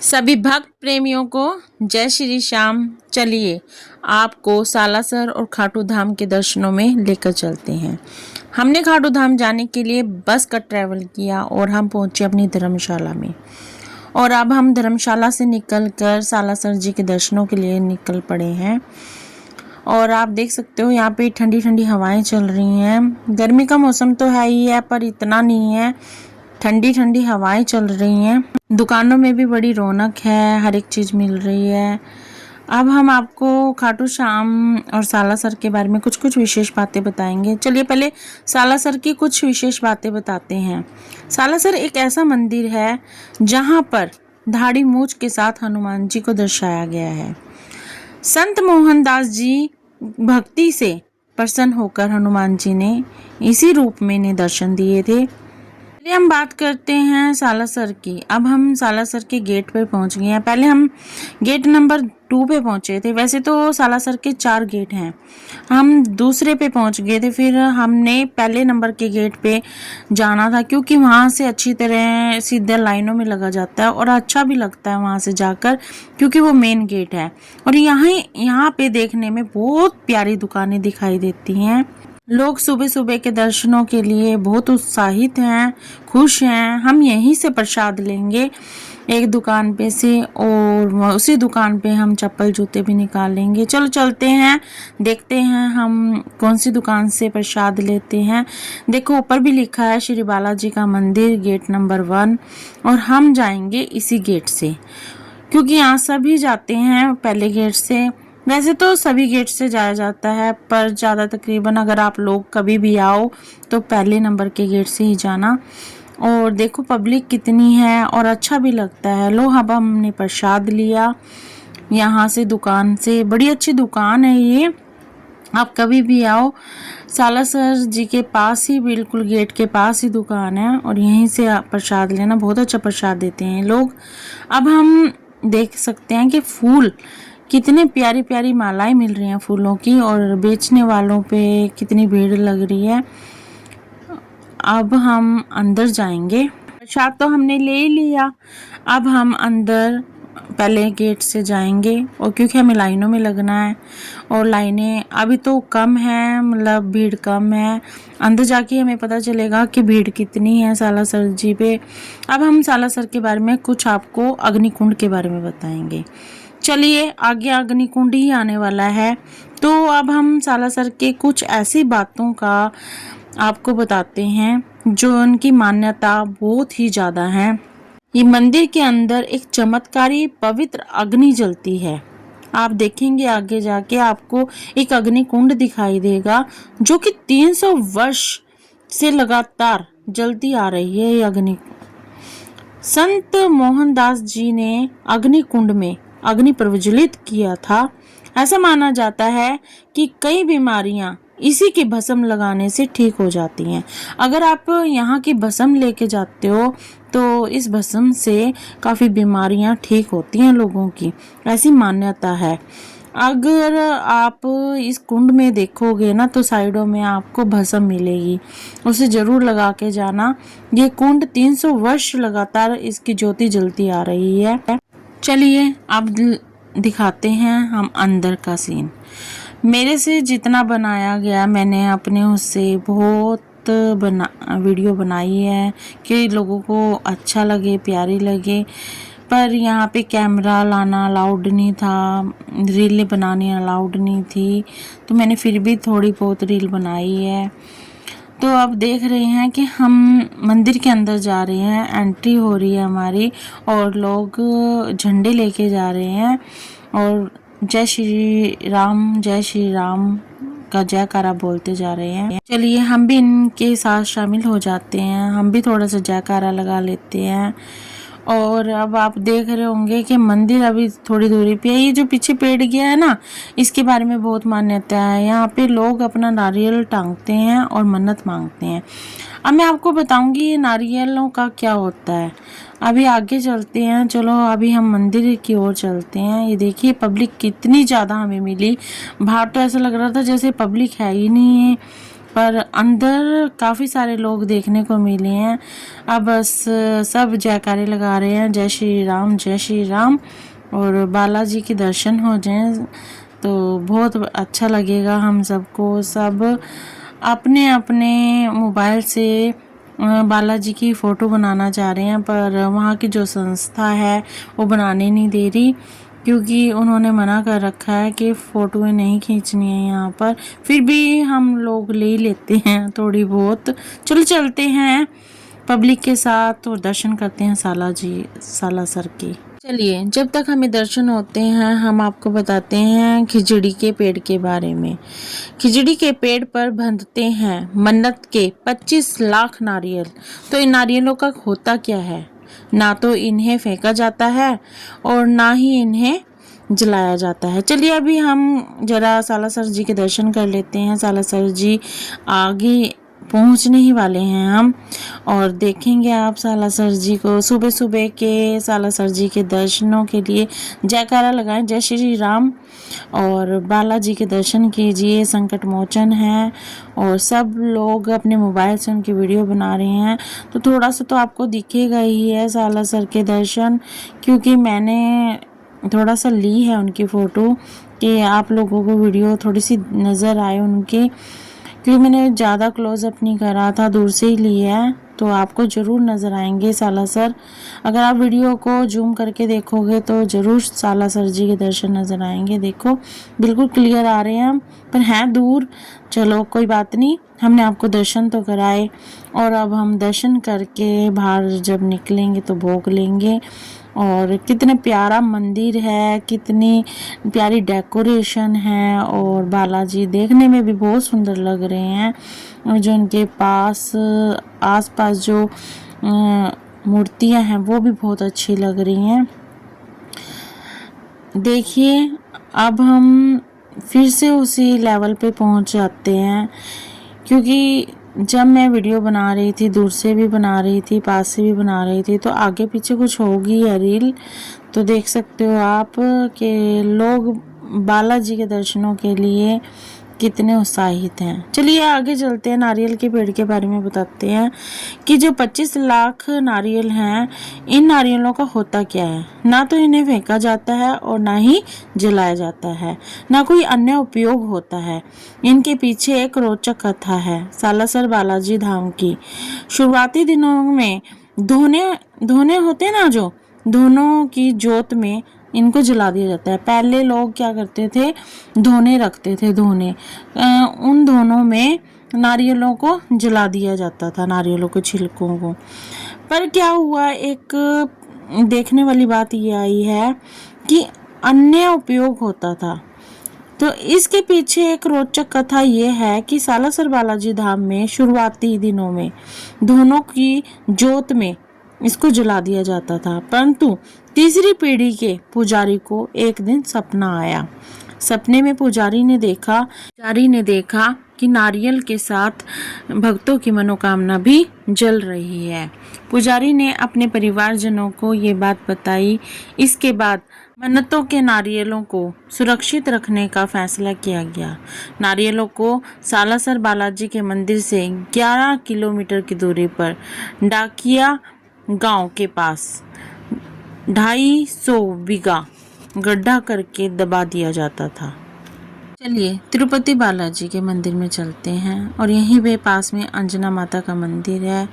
सभी भक्त प्रेमियों को जय श्री श्याम। चलिए आपको सालासर और खाटू धाम के दर्शनों में लेकर चलते हैं। हमने खाटू धाम जाने के लिए बस का ट्रैवल किया और हम पहुंचे अपनी धर्मशाला में। और अब हम धर्मशाला से निकलकर सालासर जी के दर्शनों के लिए निकल पड़े हैं। और आप देख सकते हो यहाँ पे ठंडी ठंडी हवाएं चल रही हैं। गर्मी का मौसम तो है ही है, पर इतना नहीं है। ठंडी ठंडी हवाएं चल रही हैं। दुकानों में भी बड़ी रौनक है, हर एक चीज़ मिल रही है। अब हम आपको खाटू श्याम और सालासर के बारे में कुछ कुछ विशेष बातें बताएंगे। चलिए पहले सालासर की कुछ विशेष बातें बताते हैं। सालासर एक ऐसा मंदिर है जहाँ पर दाढ़ी मूंछ के साथ हनुमान जी को दर्शाया गया है। संत मोहनदास जी भक्ति से प्रसन्न होकर हनुमान जी ने इसी रूप में इन्हें दर्शन दिए थे। चलिए हम बात करते हैं सालासर की। अब हम सालासर के गेट पर पहुंच गए हैं। पहले हम गेट नंबर 2 पे पहुंचे थे। वैसे तो सालासर के 4 गेट हैं, हम दूसरे पे पहुंच गए थे। फिर हमने पहले नंबर के गेट पे जाना था, क्योंकि वहां से अच्छी तरह सीधे लाइनों में लगा जाता है और अच्छा भी लगता है वहां से जाकर, क्योंकि वो मेन गेट है। और यहाँ पे देखने में बहुत प्यारी दुकानें दिखाई देती हैं। लोग सुबह सुबह के दर्शनों के लिए बहुत उत्साहित हैं, खुश हैं। हम यहीं से प्रसाद लेंगे एक दुकान पे से, और उसी दुकान पे हम चप्पल जूते भी निकालेंगे। चलो चलते हैं, देखते हैं हम कौन सी दुकान से प्रसाद लेते हैं। देखो ऊपर भी लिखा है श्री बालाजी का मंदिर गेट नंबर 1, और हम जाएंगे इसी गेट से, क्योंकि यहाँ सभी जाते हैं पहले गेट से। वैसे तो सभी गेट से जाया जाता है, पर ज़्यादा तकरीबन अगर आप लोग कभी भी आओ तो पहले नंबर के गेट से ही जाना। और देखो पब्लिक कितनी है और अच्छा भी लगता है। लो अब हमने प्रसाद लिया यहाँ से, दुकान से। बड़ी अच्छी दुकान है ये, आप कभी भी आओ। सालासर जी के पास ही, बिल्कुल गेट के पास ही दुकान है, और यहीं से आप प्रसाद लेना। बहुत अच्छा प्रसाद देते हैं लोग। अब हम देख सकते हैं कि फूल, कितने प्यारी प्यारी मालाएं मिल रही हैं फूलों की, और बेचने वालों पे कितनी भीड़ लग रही है। अब हम अंदर जाएंगे। प्रसाद तो हमने ले ही लिया। अब हम अंदर पहले गेट से जाएंगे, और क्योंकि हमें लाइनों में लगना है, और लाइनें अभी तो कम है, मतलब भीड़ कम है। अंदर जाके हमें पता चलेगा कि भीड़ कितनी है सालासर जी पे। अब हम सालासर के बारे में कुछ आपको अग्निकुंड के बारे में बताएंगे। चलिए आगे अग्निकुंड ही आने वाला है। तो अब हम सालासर के कुछ ऐसी बातों का आपको बताते हैं जो उनकी मान्यता बहुत ही ज़्यादा है। ये मंदिर के अंदर एक चमत्कारी पवित्र अग्नि जलती है। आप देखेंगे आगे जाके आपको एक अग्निकुंड दिखाई देगा, जो कि 300 वर्ष से लगातार जलती आ रही है। ये अग्नि संत मोहनदास जी ने अग्निकुंड में अग्नि प्रज्वलित किया था। ऐसा माना जाता है कि कई बीमारियां इसी की भस्म लगाने से ठीक हो जाती हैं। अगर आप यहाँ की भस्म लेके जाते हो तो इस भस्म से काफ़ी बीमारियां ठीक होती हैं लोगों की, ऐसी मान्यता है। अगर आप इस कुंड में देखोगे ना तो साइडों में आपको भस्म मिलेगी, उसे जरूर लगा के जाना। ये कुंड 300 वर्ष लगातार इसकी ज्योति जलती आ रही है। चलिए अब दिखाते हैं हम अंदर का सीन। मेरे से जितना बनाया गया, मैंने अपने उससे बहुत वीडियो बनाई है कि लोगों को अच्छा लगे, प्यारी लगे। पर यहाँ पे कैमरा लाना अलाउड नहीं था, रीलें बनानी अलाउड नहीं थी, तो मैंने फिर भी थोड़ी बहुत रील बनाई है। तो अब देख रहे हैं कि हम मंदिर के अंदर जा रहे हैं, एंट्री हो रही है हमारी, और लोग झंडे लेके जा रहे हैं और जय श्री राम का जयकारा बोलते जा रहे हैं। चलिए हम भी इनके साथ शामिल हो जाते हैं, हम भी थोड़ा सा जयकारा लगा लेते हैं। और अब आप देख रहे होंगे कि मंदिर अभी थोड़ी दूरी पे है। ये जो पीछे पेड़ गया है ना, इसके बारे में बहुत मान्यता है। यहाँ पे लोग अपना नारियल टांगते हैं और मन्नत मांगते हैं। अब मैं आपको बताऊंगी ये नारियलों का क्या होता है। अभी आगे चलते हैं, चलो अभी हम मंदिर की ओर चलते हैं। ये देखिए पब्लिक कितनी ज़्यादा हमें मिली। बाहर तो ऐसा लग रहा था जैसे पब्लिक है ही नहीं है, पर अंदर काफ़ी सारे लोग देखने को मिले हैं। अब बस सब जयकारे लगा रहे हैं, जय श्री राम, जय श्री राम, और बालाजी के दर्शन हो जाएं तो बहुत अच्छा लगेगा हम सबको। सब अपने अपने मोबाइल से बालाजी की फ़ोटो बनाना चाह रहे हैं, पर वहाँ की जो संस्था है वो बनाने नहीं दे रही, क्योंकि उन्होंने मना कर रखा है कि फ़ोटोएं नहीं खींचनी है यहाँ पर। फिर भी हम लोग ले लेते हैं थोड़ी बहुत। चलो चलते हैं पब्लिक के साथ और दर्शन करते हैं सालासर के। चलिए, जब तक हमें दर्शन होते हैं हम आपको बताते हैं खिचड़ी के पेड़ के बारे में। खिचड़ी के पेड़ पर बंधते हैं मन्नत के 25 लाख नारियल। तो इन नारियलों का होता क्या है? ना तो इन्हें फेंका जाता है और ना ही इन्हें जलाया जाता है। चलिए अभी हम जरा सालासर जी के दर्शन कर लेते हैं। सालासर जी आगे पहुंचने ही वाले हैं हम, और देखेंगे आप सालासर जी को। सुबह सुबह के सालासर जी के दर्शनों के लिए जयकारा लगाएं, जय श्री राम, और बालाजी के दर्शन कीजिए। संकट मोचन है और सब लोग अपने मोबाइल से उनकी वीडियो बना रहे हैं, तो थोड़ा सा तो आपको दिखेगा ही है सालासर के दर्शन, क्योंकि मैंने थोड़ा सा ली है उनकी फ़ोटो कि आप लोगों को वीडियो थोड़ी सी नज़र आए उनके, क्योंकि मैंने ज़्यादा क्लोज़अप नहीं करा था, दूर से ही लिया है, तो आपको ज़रूर नज़र आएंगे सालासर। अगर आप वीडियो को जूम करके देखोगे तो ज़रूर सालासर जी के दर्शन नज़र आएंगे। देखो बिल्कुल क्लियर आ रहे हैं, पर हैं दूर। चलो कोई बात नहीं, हमने आपको दर्शन तो कराए, और अब हम दर्शन करके बाहर जब निकलेंगे तो भोग लेंगे। और कितने प्यारा मंदिर है, कितनी प्यारी डेकोरेशन है, और बालाजी देखने में भी बहुत सुंदर लग रहे हैं। और जो उनके पास आसपास जो मूर्तियां हैं वो भी बहुत अच्छी लग रही हैं। देखिए अब हम फिर से उसी लेवल पे पहुंच जाते हैं, क्योंकि जब मैं वीडियो बना रही थी, दूर से भी बना रही थी, पास से भी बना रही थी, तो आगे पीछे कुछ होगी या रील, तो देख सकते हो आप कि लोग बालाजी के दर्शनों के लिए कितने उत्साहित हैं। चलिए आगे चलते हैं, नारियल के पेड़ के बारे में बताते हैं कि जो 25 लाख नारियल हैं, इन नारियलों का होता क्या है। ना तो इन्हें फेंका जाता है और ना ही जलाया जाता है, ना कोई अन्य उपयोग होता है। इनके पीछे एक रोचक कथा है सालासर बालाजी धाम की। शुरुआती दिनों में धोने होते हैं ना, जो धोनों की जोत में इनको जला दिया जाता है। पहले लोग क्या करते थे, धोने रखते थे, उन धोनों में नारियलों को जला दिया जाता था, नारियलों के छिलकों को। पर क्या हुआ, एक देखने वाली बात ये आई है कि अन्य उपयोग होता था। तो इसके पीछे एक रोचक कथा ये है कि सालासर बालाजी धाम में शुरुआती दिनों में धोनों की जोत में इसको जला दिया जाता था, परंतु तीसरी पीढ़ी के पुजारी को एक दिन सपना आया। सपने में पुजारी ने देखा कि नारियल के साथ भक्तों की मनोकामना भी जल रही है। पुजारी ने अपने परिवारजनों को ये बात बताई। इसके बाद मन्नतों के नारियलों को सुरक्षित रखने का फैसला किया गया। नारियलों को सालासर बालाजी के मंदिर से 11 किलोमीटर की दूरी पर डाकिया गांव के पास 250 बीघा गड्ढा करके दबा दिया जाता था। चलिए तिरुपति बालाजी के मंदिर में चलते हैं, और यहीं पे पास में अंजना माता का मंदिर है।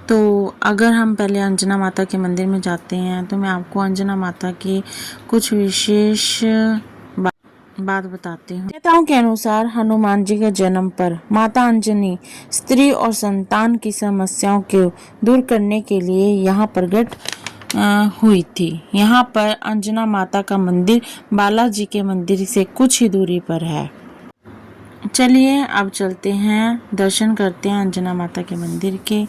तो अगर हम पहले अंजना माता के मंदिर में जाते हैं तो मैं आपको अंजना माता की कुछ विशेष बात बताती हूँ। नेताओं के अनुसार हनुमान जी के जन्म पर माता अंजनी स्त्री और संतान की समस्याओं को दूर करने के लिए यहाँ प्रकट हुई थी। यहाँ पर अंजना माता का मंदिर बालाजी के मंदिर से कुछ ही दूरी पर है। चलिए अब चलते हैं, दर्शन करते हैं अंजना माता के मंदिर के।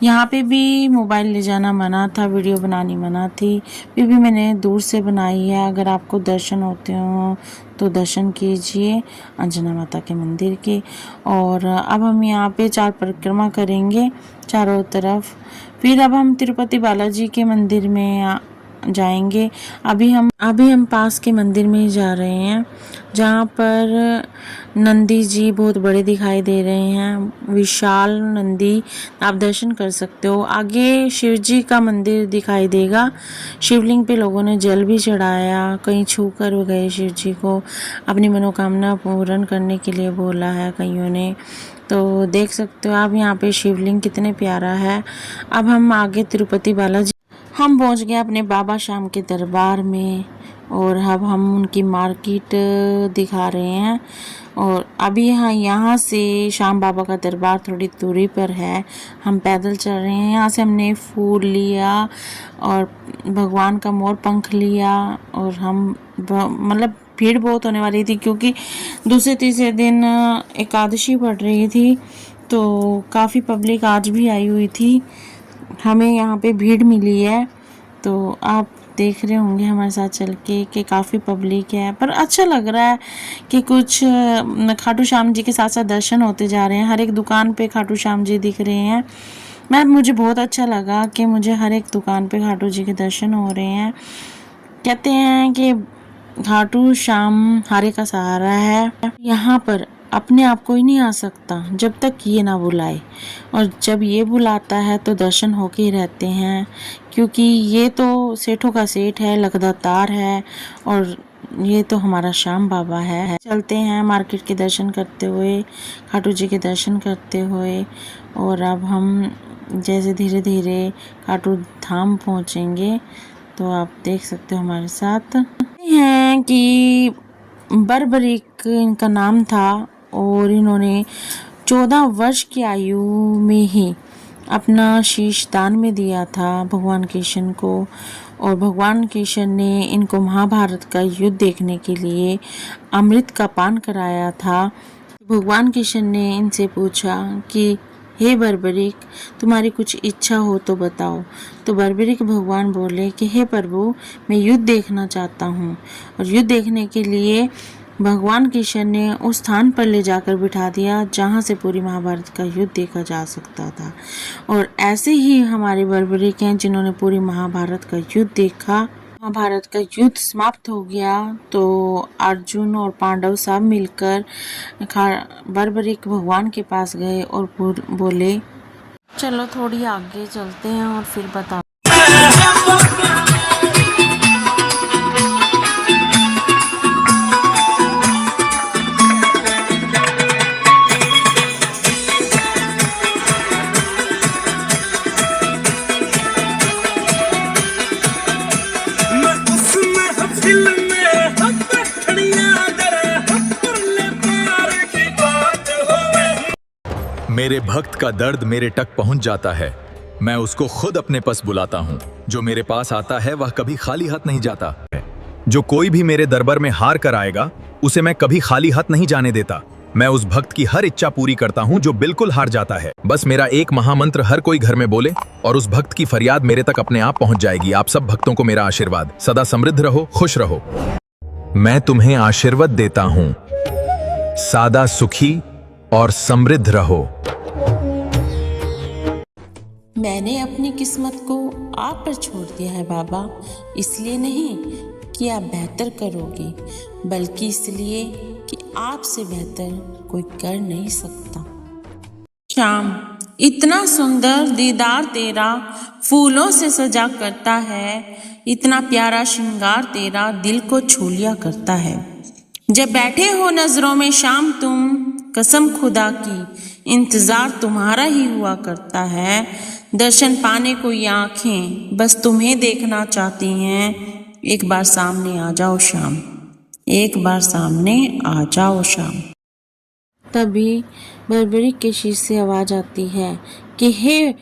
यहाँ पे भी मोबाइल ले जाना मना था, वीडियो बनानी मना थी, फिर भी मैंने दूर से बनाई है। अगर आपको दर्शन होते हो तो दर्शन कीजिए अंजना माता के मंदिर के। और अब हम यहाँ पे 4 परिक्रमा करेंगे चारों तरफ। फिर अब हम तिरुपति बालाजी के मंदिर में जाएंगे। अभी हम पास के मंदिर में ही जा रहे हैं, जहाँ पर नंदी जी बहुत बड़े दिखाई दे रहे हैं, विशाल नंदी। आप दर्शन कर सकते हो। आगे शिव जी का मंदिर दिखाई देगा। शिवलिंग पे लोगों ने जल भी चढ़ाया, कहीं छू कर गए शिव जी को, अपनी मनोकामना पूर्ण करने के लिए बोला है कईयों ने। तो देख सकते हो आप यहाँ पे शिवलिंग कितने प्यारा है। अब हम आगे तिरुपति बालाजी हम पहुँच गए अपने बाबा श्याम के दरबार में, और अब हम उनकी मार्केट दिखा रहे हैं। और अभी यहाँ से श्याम बाबा का दरबार थोड़ी दूरी पर है। हम पैदल चल रहे हैं। यहाँ से हमने फूल लिया और भगवान का मोर पंख लिया, और हम मतलब भीड़ बहुत होने वाली थी क्योंकि दूसरे तीसरे दिन एकादशी पड़ रही थी, तो काफ़ी पब्लिक आज भी आई हुई थी। हमें यहाँ पे भीड़ मिली है, तो आप देख रहे होंगे हमारे साथ चल के कि काफ़ी पब्लिक है, पर अच्छा लग रहा है कि कुछ खाटू श्याम जी के साथ साथ दर्शन होते जा रहे हैं। हर एक दुकान पे खाटू श्याम जी दिख रहे हैं। मुझे बहुत अच्छा लगा कि मुझे हर एक दुकान पे खाटू जी के दर्शन हो रहे हैं। कहते हैं कि खाटू श्याम हारे का सहारा है। यहाँ पर अपने आप कोई नहीं आ सकता जब तक ये ना बुलाए, और जब ये बुलाता है तो दर्शन होके ही रहते हैं, क्योंकि ये तो सेठों का सेठ है, लखदातार है, और ये तो हमारा श्याम बाबा है। चलते हैं मार्केट के दर्शन करते हुए, खाटू जी के दर्शन करते हुए, और अब हम जैसे धीरे धीरे खाटू धाम पहुँचेंगे, तो आप देख सकते हो हमारे साथ हैं कि बर्बरिक इनका नाम था, और इन्होंने 14 वर्ष की आयु में ही अपना शीश दान में दिया था भगवान कृष्ण को। और भगवान कृष्ण ने इनको महाभारत का युद्ध देखने के लिए अमृत का पान कराया था। भगवान कृष्ण ने इनसे पूछा कि हे बर्बरिक, तुम्हारी कुछ इच्छा हो तो बताओ। तो बर्बरिक भगवान बोले कि हे प्रभु, मैं युद्ध देखना चाहता हूँ। और युद्ध देखने के लिए भगवान कृष्ण ने उस स्थान पर ले जाकर बिठा दिया जहाँ से पूरी महाभारत का युद्ध देखा जा सकता था। और ऐसे ही हमारे बर्बरिक हैं जिन्होंने पूरी महाभारत का युद्ध देखा। महाभारत का युद्ध समाप्त हो गया तो अर्जुन और पांडव सब मिलकर बर्बरिक भगवान के पास गए और बोले, चलो थोड़ी आगे चलते हैं और फिर बता। मेरे भक्त का दर्द मेरे तक पहुंच जाता है। मैं उसको खुद अपने पास बुलाता हूं। जो मेरे पास आता है वह कभी खाली हाथ नहीं जाता है। जो कोई भी मेरे दरबार में हार कर आएगा उसे मैं कभी खाली हाथ नहीं जाने देता। मैं उस भक्त की हर इच्छा पूरी करता हूं जो बिल्कुल हार जाता है। बस मेरा एक महामंत्र हर कोई घर में बोले और उस भक्त की फरियाद मेरे तक अपने आप पहुंच जाएगी। आप सब भक्तों को मेरा आशीर्वाद। सदा समृद्ध रहो, खुश रहो। मैं तुम्हें आशीर्वाद देता हूं, सदा सुखी और समृद्ध रहो। मैंने अपनी किस्मत को आप पर छोड़ दिया है बाबा, इसलिए नहीं कि आप बेहतर करोगे, बल्कि इसलिए कि आपसे बेहतर कोई कर नहीं सकता। श्याम, इतना सुंदर दीदार तेरा फूलों से सजा करता है, इतना प्यारा श्रृंगार तेरा दिल को छू लिया करता है। जब बैठे हो नजरों में शाम तुम, कसम खुदा की इंतजार तुम्हारा ही हुआ करता है। दर्शन पाने को ये आंखें बस तुम्हें देखना चाहती हैं। एक बार सामने आ जाओ श्याम, एक बार सामने आ जाओ श्याम। तभी बर्बरिक के शीश से आवाज आती है कि हे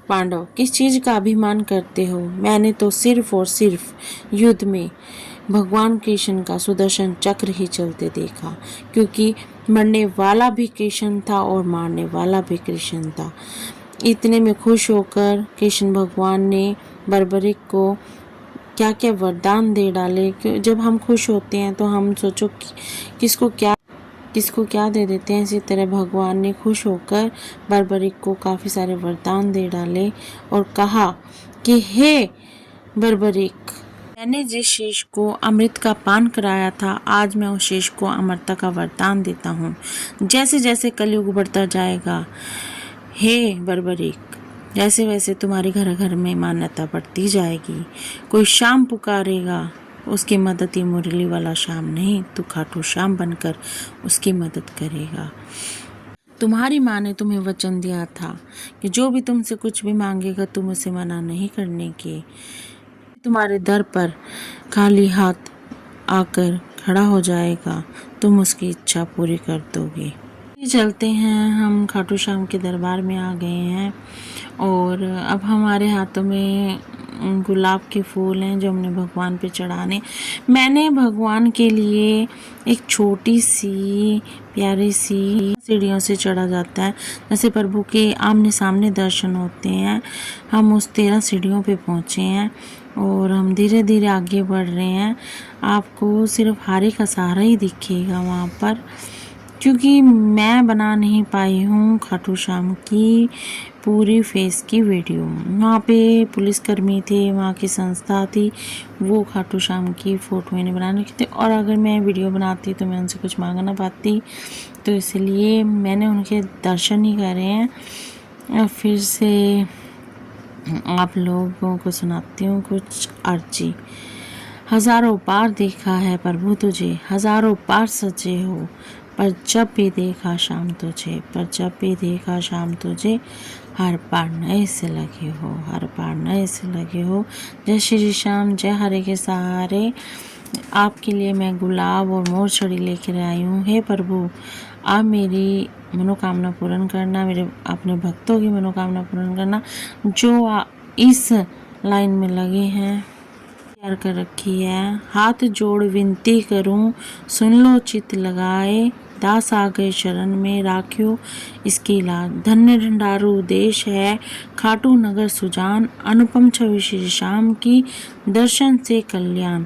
पांडव, किस चीज का अभिमान करते हो? मैंने तो सिर्फ और सिर्फ युद्ध में भगवान कृष्ण का सुदर्शन चक्र ही चलते देखा, क्योंकि मरने वाला भी कृष्ण था और मारने वाला भी कृष्ण था। इतने में खुश होकर कृष्ण भगवान ने बर्बरिक को क्या क्या वरदान दे डाले। जब हम खुश होते हैं तो हम सोचो किसको क्या दे देते हैं। इसी तरह भगवान ने खुश होकर बर्बरिक को काफ़ी सारे वरदान दे डाले और कहा कि हे बर्बरिक, मैंने जिस शीश को अमृत का पान कराया था, आज मैं उस शीश को अमरता का वरदान देता हूँ। जैसे जैसे कलयुग बढ़ता जाएगा, हे बर्बरीक, जैसे वैसे तुम्हारे घर घर में मान्यता बढ़ती जाएगी। कोई शाम पुकारेगा, उसकी मदद ये मुरली वाला शाम नहीं, तू खाटू श्याम बनकर उसकी मदद करेगा। तुम्हारी माँ ने तुम्हें वचन दिया था कि जो भी तुमसे कुछ भी मांगेगा तुम उसे मना नहीं करने के। तुम्हारे दर पर खाली हाथ आकर खड़ा हो जाएगा, तुम उसकी इच्छा पूरी कर दोगे। चलते हैं, हम खाटू श्याम के दरबार में आ गए हैं और अब हमारे हाथों में गुलाब के फूल हैं जो हमने भगवान पे चढ़ाने। मैंने भगवान के लिए एक छोटी सी प्यारी सी सीढ़ियों से चढ़ा जाता है, जैसे प्रभु के आमने सामने दर्शन होते हैं। हम उस 13 सीढ़ियों पे पहुँचे हैं और हम धीरे धीरे आगे बढ़ रहे हैं। आपको सिर्फ हारे का सहारा ही दिखेगा वहाँ पर, क्योंकि मैं बना नहीं पाई हूँ खाटू श्याम की पूरी फेस की वीडियो। वहाँ पे पुलिसकर्मी थे, वहाँ की संस्था थी, वो खाटू श्याम की फ़ोटो मैंने बनाने की थी, और अगर मैं वीडियो बनाती तो मैं उनसे कुछ मांग ना पाती, तो इसलिए मैंने उनके दर्शन ही करे हैं। फिर से आप लोगों को सुनाती हूँ कुछ अर्जी। हजारों बार देखा है प्रभु तुझे, हजारों बार सजे हो, पर जब भी देखा शाम तुझे, पर जब भी देखा शाम तुझे, हर बार नए से लगे हो, हर बार नए से लगे हो। जय श्री श्याम, जय हरे के सहारे। आपके लिए मैं गुलाब और मोर छड़ी लेकर आई हूँ। हे प्रभु, आप मेरी मनोकामना पूर्ण करना, मेरे अपने भक्तों की मनोकामना पूर्ण करना, जो इस लाइन में लगे हैं। तैयार कर रखी है। हाथ जोड़ विनती करूं, सुन लो चित लगाए, दास आ गए शरण में, राखियो इसकी लाज। धन्य ढंढारू देश है खाटू नगर सुजान, अनुपम छवि श्री श्याम की दर्शन से कल्याण।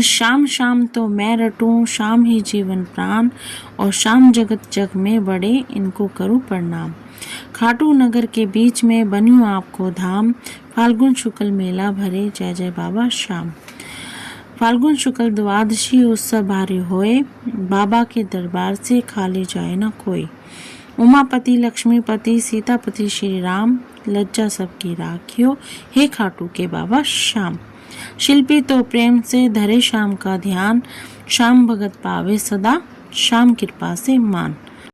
शाम शाम तो मैं रटूं, शाम ही जीवन प्राण, और शाम जगत जग में बड़े, इनको करूं प्रणाम। खाटू नगर के बीच में बन्यूं आपको धाम, फाल्गुन शुक्ल मेला भरे, जय जय बाबा श्याम। फाल्गुन शुक्ल द्वादशी उत्सव भारी होए, बाबा के दरबार से खाली जाए न कोई। उमापति लक्ष्मीपति सीतापति श्री राम, लज्जा सबकी राखियो, हे खाटू के बाबा श्याम। शिल्पी तो प्रेम से धरे श्याम का ध्यान, श्याम भगत पावे सदा, श्याम कृपा से मान।